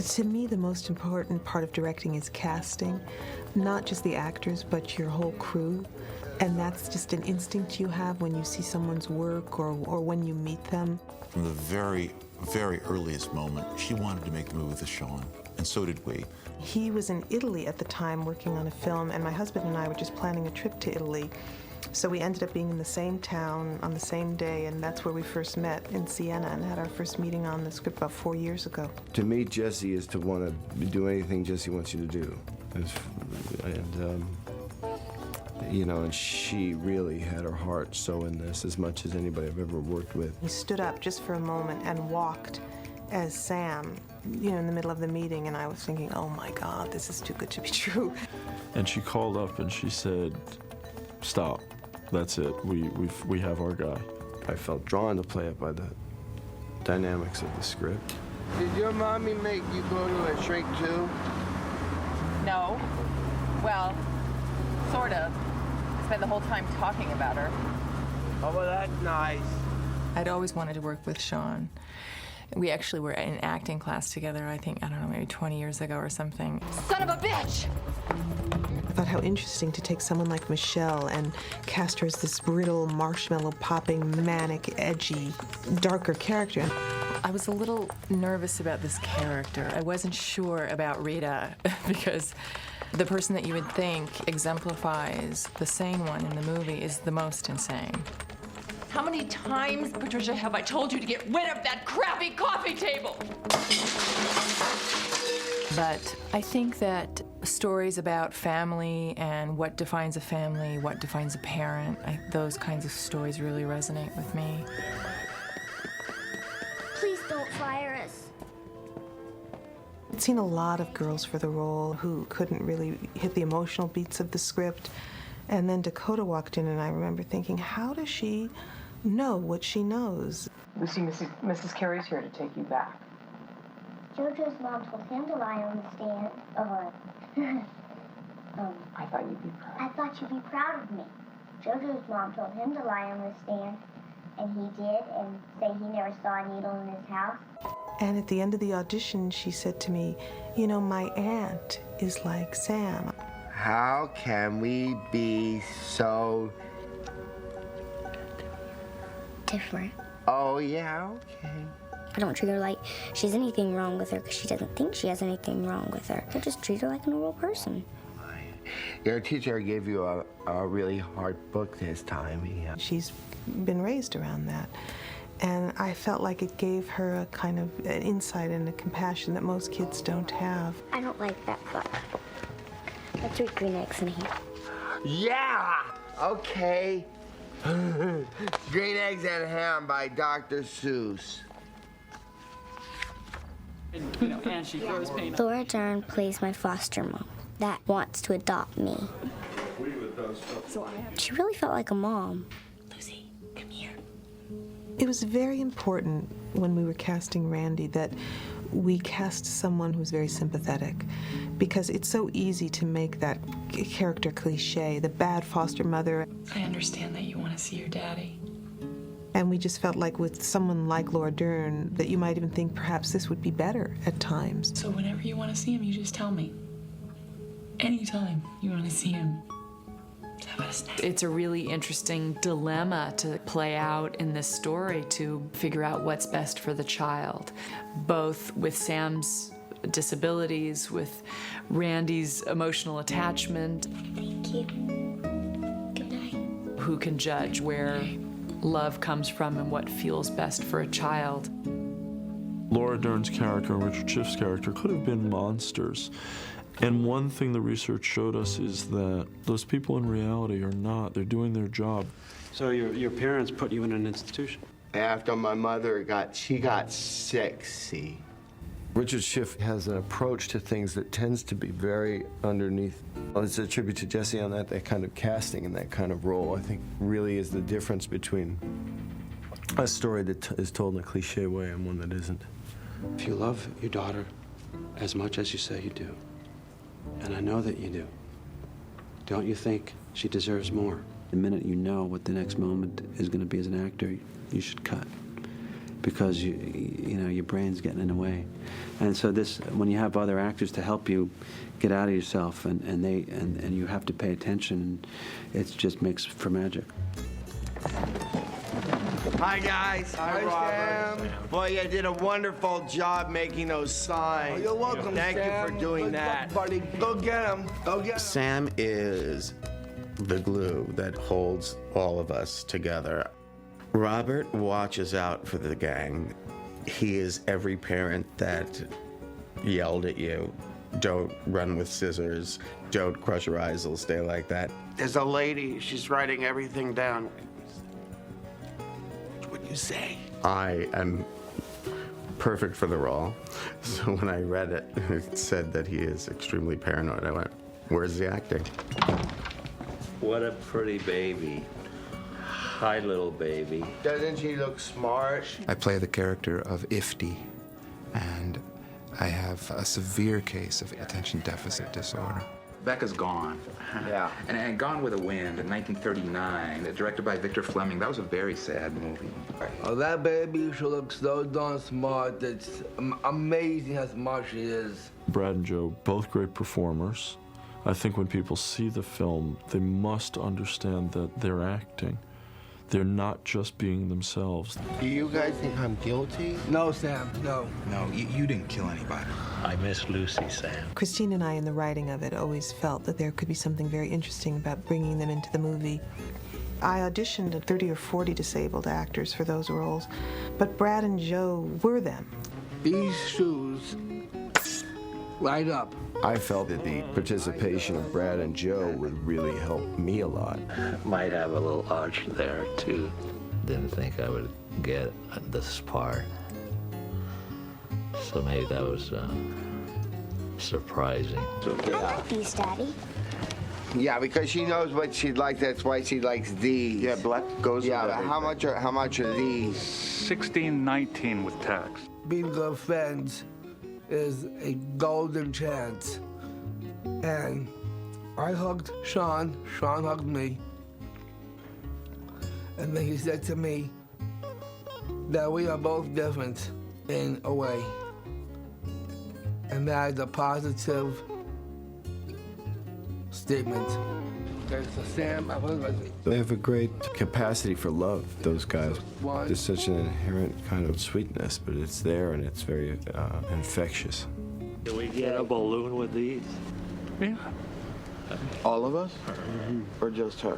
To me, the most important part of directing is casting, not just the actors, but your whole crew. And that's just an instinct you have when you see someone's work or when you meet them. From the very, very earliest moment, she wanted to make the movie with Sean, and so did we. He was in Italy at the time working on a film, and my husband and I were just planning a trip to Italy. So we ended up being in the same town on the same day, and that's where we first met in Siena and had our first meeting on the script about 4 years ago. To meet Jessie is to want to do anything Jessie wants you to do. And she really had her heart so in this, as much as anybody I've ever worked with. He stood up just for a moment and walked as Sam, in the middle of the meeting, and I was thinking, oh my God, this is too good to be true. And she called up and she said, stop, that's it, we have our guy. I felt drawn to play it by the dynamics of the script. Did your mommy make you go to a shrink too? No. Well, sort of. Spent the whole time talking about her. Oh, well, that's nice. I'd always wanted to work with Sean. We actually were in acting class together, I think, maybe 20 years ago or something. Son of a bitch! I thought how interesting to take someone like Michelle and cast her as this brittle, marshmallow-popping, manic, edgy, darker character. I was a little nervous about this character. I wasn't sure about Rita because the person that you would think exemplifies the sane one in the movie is the most insane. How many times, Patricia, have I told you to get rid of that crappy coffee table? But I think that stories about family and what defines a family, what defines a parent, those kinds of stories really resonate with me. Please don't fire us. I'd seen a lot of girls for the role who couldn't really hit the emotional beats of the script. And then Dakota walked in, and I remember thinking, how does she know what she knows? Lucy, Mrs. Carey's here to take you back. JoJo's mom told him to lie on the stand. I thought you'd be proud. I thought you'd be proud of me. JoJo's mom told him to lie on the stand, and he did, and say he never saw a needle in his house. And at the end of the audition, she said to me, my aunt is like Sam. How can we be so Different. Oh, yeah, okay. I don't treat her like she has anything wrong with her because she doesn't think she has anything wrong with her. I just treat her like a normal person. Your teacher gave you a really hard book this time. Yeah. She's been raised around that. And I felt like it gave her a kind of an insight and a compassion that most kids don't have. I don't like that book. Let's read Green Eggs and Ham. Yeah! Okay. Green Eggs and Ham by Dr. Seuss. And she throws paint. Laura Dern plays my foster mom that wants to adopt me. She really felt like a mom. Lucy, come here. It was very important when we were casting Randy that we cast someone who's very sympathetic, because it's so easy to make that character cliche, the bad foster mother. I understand that you want to see your daddy. And we just felt like with someone like Laura Dern that you might even think perhaps this would be better at times. So whenever you want to see him, you just tell me. Anytime you want to see him. How about a snack? It's a really interesting dilemma to play out in this story, to figure out what's best for the child, both with Sam's disabilities, with Randy's emotional attachment. Thank you. Good night. Who can judge where love comes from and what feels best for a child? Laura Dern's character and Richard Schiff's character could have been monsters. And one thing the research showed us is that those people in reality are not. They're doing their job. So your parents put you in an institution? After my mother got sick, see. Richard Schiff has an approach to things that tends to be very underneath. It's a tribute to Jessie on that kind of casting and that kind of role, I think, really is the difference between a story that is told in a cliche way and one that isn't. If you love your daughter as much as you say you do, and I know that you do, don't you think she deserves more? The minute you know what the next moment is going to be as an actor, you should cut. because you know your brain's getting in the way. And so this, when you have other actors to help you get out of yourself, and you have to pay attention, it just makes for magic. Hi, guys. Hi, Robert. Boy, you did a wonderful job making those signs. You're welcome, Thank Sam. you for doing Good that. luck, buddy. Go get him. Go get him. Sam is the glue that holds all of us together. Robert watches out for the gang. He is every parent that yelled at you, don't run with scissors, don't crush your eyes, they'll stay like that. There's a lady, she's writing everything down. What you say? I am perfect for the role. So when I read it, it said that he is extremely paranoid. I went, where's the acting? What a pretty baby. Hi, little baby. Doesn't she look smart? I play the character of Ifti, and I have a severe case of attention deficit disorder. Becca's Gone. Yeah. And Gone with a Wind in 1939, directed by Victor Fleming. That was a very sad movie. Oh, that baby, she looks so darn smart. It's amazing how smart she is. Brad and Joe, both great performers. I think when people see the film, they must understand that they're acting. They're not just being themselves. Do you guys think I'm guilty? No, Sam, no. No, you didn't kill anybody. I miss Lucy, Sam. Christine and I, in the writing of it, always felt that there could be something very interesting about bringing them into the movie. I auditioned 30 or 40 disabled actors for those roles, but Brad and Joe were them. These shoes light up. I felt that the participation of Brad and Joe would really help me a lot. Might have a little arch there, too. Didn't think I would get this part. So maybe that was surprising. I like these, Daddy. Yeah, because she knows what she'd like. That's why she likes these. Yeah, black goes Yeah, with but everything. how much are these? $16.19 with tax. Being good friends is a golden chance. And I hugged Sean hugged me. And then he said to me that we are both different in a way. And that is a positive statement. Okay, so Sam, They have a great capacity for love, those guys. There's such an inherent kind of sweetness, but it's there and it's very infectious. Do we get a balloon with these? Yeah. All of us? Or just her?